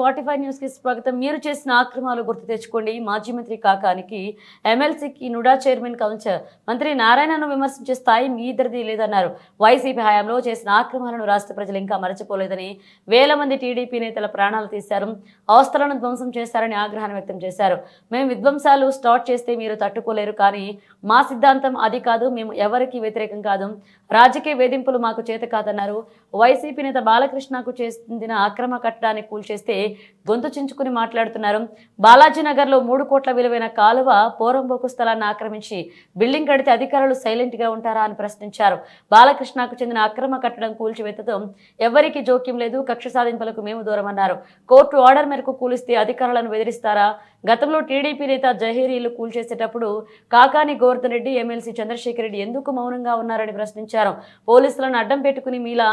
45 news కి స్వాగతం. మీరు చేసిన ఆక్రమాలు గుర్తు తెచ్చుకోండి. మాజీ మంత్రి కాకానికి ఎమ్మెల్సీకి నుడా చైర్మన్ కౌన్సిల్ మంత్రి నారాయణను విమర్శించే స్థాయి మీ ఇద్దరిది లేదన్నారు. వైసీపీ హయాంలో చేసిన ఆక్రమాలను రాష్ట్ర ప్రజలు ఇంకా మరచిపోలేదని, వేల మంది టీడీపీ నేతల ప్రాణాలు తీశారు, ఆస్తులను ధ్వంసం చేశారని ఆగ్రహాన్ని వ్యక్తం చేశారు. మేము విధ్వంసాలు స్టార్ట్ చేస్తే మీరు తట్టుకోలేరు, కానీ మా సిద్ధాంతం అది కాదు. మేము ఎవరికి వ్యతిరేకం కాదు. రాజకీయ వేధింపులు మాకు చేత కాదన్నారు. వైసీపీ నేత బాలకృష్ణకు చెందిన అక్రమ కట్టడాన్ని కూల్చేస్తే గొంతు చించుకుని మాట్లాడుతున్నారు. బాలాజీనగర్లో 3 కోట్ల విలువైన కాలువ పోరంబోకు స్థలాన్ని ఆక్రమించి బిల్డింగ్ కడితే అధికారులు సైలెంట్ గా ఉంటారా అని ప్రశ్నించారు. బాలకృష్ణకు చెందిన అక్రమ కట్టడం కూల్చివేతతో ఎవరికి జోక్యం లేదు, కక్ష సాధింపులకు మేము దూరమన్నారు. కోర్టు ఆర్డర్ మేరకు కూలిస్తే అధికారులను బెదిరిస్తారా? గతంలో టీడీపీ నేత జహీర్ ఇల్లు కూల్చేసేటప్పుడు కాకాని గోవర్ధన్ రెడ్డి, ఎమ్మెల్సీ చంద్రశేఖర్ రెడ్డి ఎందుకు మౌనంగా ఉన్నారని ప్రశ్నించారు. పోలీసులను అడ్డం పెట్టుకుని మీలా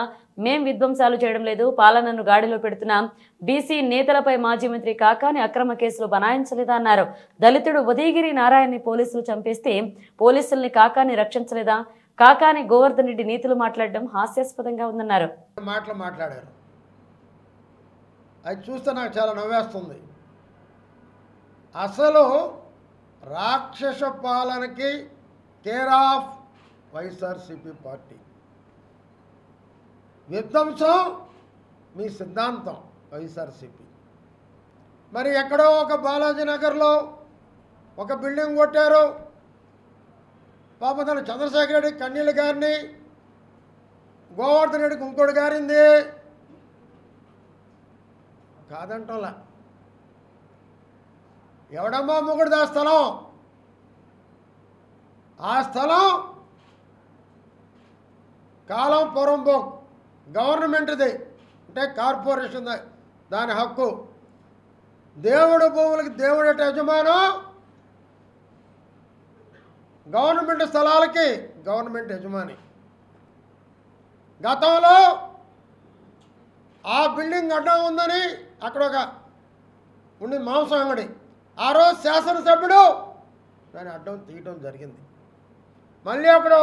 మేం విధ్వంసాలు చేయడం లేదు, పాలనను గాడిలో పెడుతున్నాం. బీసీ నేతలపై మాజీ మంత్రి కాకాని అక్రమ కేసులు బనాయించలేదా అన్నారు. దళితుడు ఉదయగిరి నారాయణని పోలీసులు చంపేస్తే పోలీసుల్ని కాకాని రక్షించలేదా? కాకాని గోవర్ధన్ రెడ్డి నీతులు మాట్లాడడం హాస్యాస్పదంగా ఉందన్నారు. మాట్లాడారు, అది చూస్తే నాకు చాలా నవ్వేస్తుంది. అసలు రాక్షస పాలనకి కేర్ ఆఫ్ వైఎస్ఆర్సీపీ పార్టీ, విధ్వంసం మీ సిద్ధాంతం వైఎస్ఆర్సీపీ. మరి ఎక్కడో ఒక బాలాజీనగర్లో ఒక బిల్డింగ్ కొట్టారు, పాపం చంద్రశేఖర్ రెడ్డి కన్నీళ్ళ గారిని, గోవర్ధన్ రెడ్డికి ఇంకోటి గారింది కాదంటంలా. ఎవడమ్మా మొగుడిది ఆ స్థలం? ఆ స్థలం కాలం పొరంబోక్ గవర్నమెంట్ది, అంటే కార్పొరేషన్ దాని హక్కు. దేవుడు భూములకి దేవుడు యజమానం, గవర్నమెంట్ స్థలాలకి గవర్నమెంట్ యజమాని. గతంలో ఆ బిల్డింగ్ అడ్డం ఉందని అక్కడ ఒక ఉండి మాంసం అంగడి, ఆ రోజు శాసనసభ్యుడు దాన్ని అడ్డం తీయటం జరిగింది. మళ్ళీ అక్కడ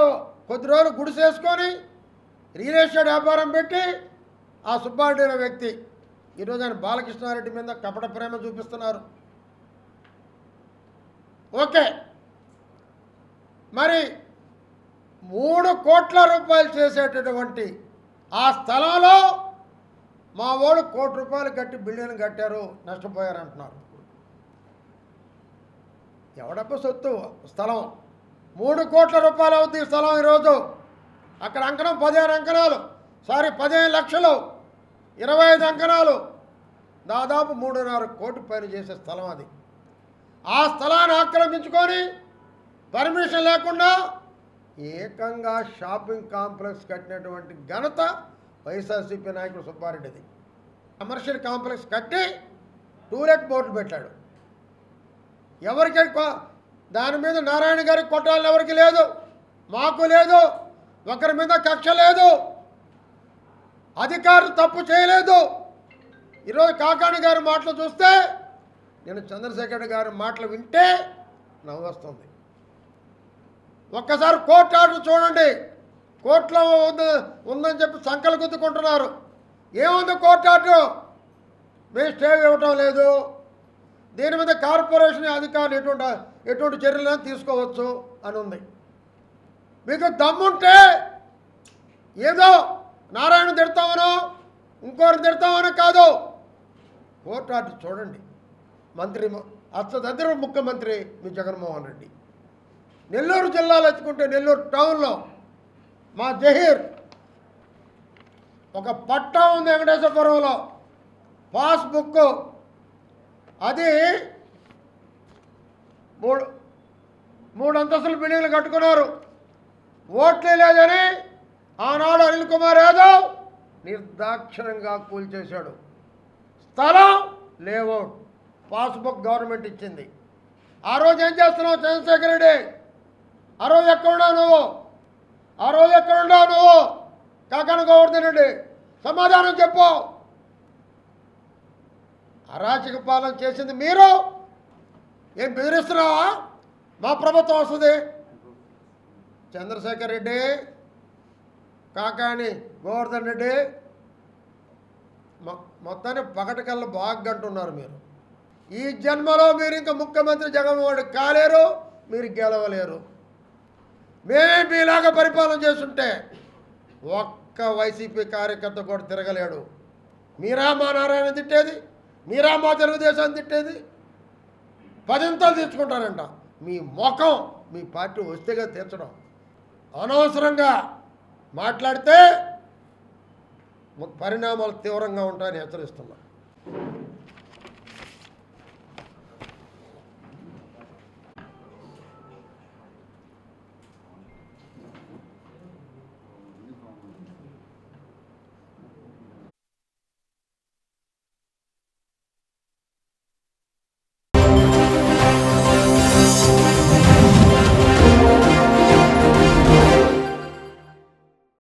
కొద్ది రోజులు గుడిసేసుకొని రియల్ ఎస్టేట్ వ్యాపారం పెట్టి ఆ సుబ్బారెడ్డి అనే వ్యక్తి ఈరోజు ఆయన బాలకృష్ణారెడ్డి మీద కపట ప్రేమ చూపిస్తున్నారు. ఓకే, మరి 3 కోట్ల రూపాయలు చేసేటటువంటి ఆ స్థలంలో మా వాళ్ళు 1 కోటి రూపాయలు కట్టి బిల్డింగ్ కట్టారు, నష్టపోయారు అంటున్నారు. ఎవడప్ప సొత్తు స్థలం? 3 కోట్ల రూపాయలు అవుతుంది ఈ స్థలం. ఈరోజు అక్కడ అంకణం 15 అంకణాలు, 15 లక్షలు, 25 అంకణాలు, దాదాపు 3.5 కోటి పైన చేసే స్థలం అది. ఆ స్థలాన్ని ఆక్రమించుకొని పర్మిషన్ లేకుండా ఏకంగా షాపింగ్ కాంప్లెక్స్ కట్టినటువంటి ఘనత వైఎస్ఆర్సీపీ నాయకుడు సుబ్బారెడ్డిది. కమర్షియల్ కాంప్లెక్స్ కట్టి టూలెట్ బోర్డు పెట్టాడు. ఎవరికి దాని మీద నారాయణ గారికి కొట్టాలని ఎవరికి లేదు, మాకు లేదు, ఒకరి మీద కక్ష లేదు, అధికారులు తప్పు చేయలేదు. ఈరోజు కాకాని గారి మాటలు చూస్తే, నేను చంద్రశేఖర్ గారి మాటలు వింటే నవ్వొస్తుంది. ఒక్కసారి కోర్టు ఆర్డర్ చూడండి. కోర్టులో ఉందని చెప్పి సంకలు గుద్దుకుంటున్నారు. ఏముంది కోర్టు ఆర్డర్? మేము స్టే ఇవ్వటం లేదు, దీని మీద కార్పొరేషన్ అధికారులు ఎటువంటి చర్యలను తీసుకోవచ్చు అని ఉంది. మీకు దమ్ముంటే ఏదో నారాయణ తిడతామనో ఇంకోరిని తిడతామనో కాదు, కోర్టు ఆర్డర్ చూడండి. మంత్రి అచ్చదగ్గర ముఖ్యమంత్రి మీ జగన్మోహన్ రెడ్డి. నెల్లూరు జిల్లాలో ఎత్తుకుంటే నెల్లూరు టౌన్లో మా జహీర్ ఒక పట్టా ఉంది వెంకటేశ్వరపురంలో, పాస్బుక్, అది 3 అంతస్తుల బిల్డింగ్లు కట్టుకున్నారు. ఓట్లే లేదని ఆనాడు అనిల్ కుమార్ యాదవ్ నిర్దాక్షిణ్యంగా కూల్చేశాడు. స్థలం లేఅవుట్, పాస్బుక్ గవర్నమెంట్ ఇచ్చింది. ఆ రోజు ఏం చేస్తున్నావు చంద్రశేఖర్ రెడ్డి? ఆ రోజు ఎక్కడున్నావు నువ్వు? ఆ రోజు ఎక్కడున్నావు నువ్వు? కాకాని గోవర్ధన్ రెడ్డి, సమాధానం చెప్పు. అరాచక పాలన చేసింది మీరు. ఏం బెదిరిస్తున్నావా? మా ప్రభుత్వం వస్తుంది. చంద్రశేఖర్ రెడ్డి, కాకాని గోవర్ధన్ రెడ్డి మొత్తాన్ని పగటికల్లా బాగా అంటున్నారు మీరు. ఈ జన్మలో మీరు ఇంకా ముఖ్యమంత్రి జగన్మోహన్ కాలేరు, మీరు గెలవలేరు. మేమే మీలాగా పరిపాలన చేస్తుంటే ఒక్క వైసీపీ కార్యకర్త కూడా తిరగలేడు. మీరా మా నారాయణ తిట్టేది, మీరా మా తెలుగుదేశాన్ని తిట్టేది. 10 తీర్చుకుంటారంట. మీ ముఖం మీ పార్టీ వస్తేగా తీర్చడం. అనవసరంగా మాట్లాడితే పరిణామాలు తీవ్రంగా ఉంటాయని హెచ్చరిస్తున్నా.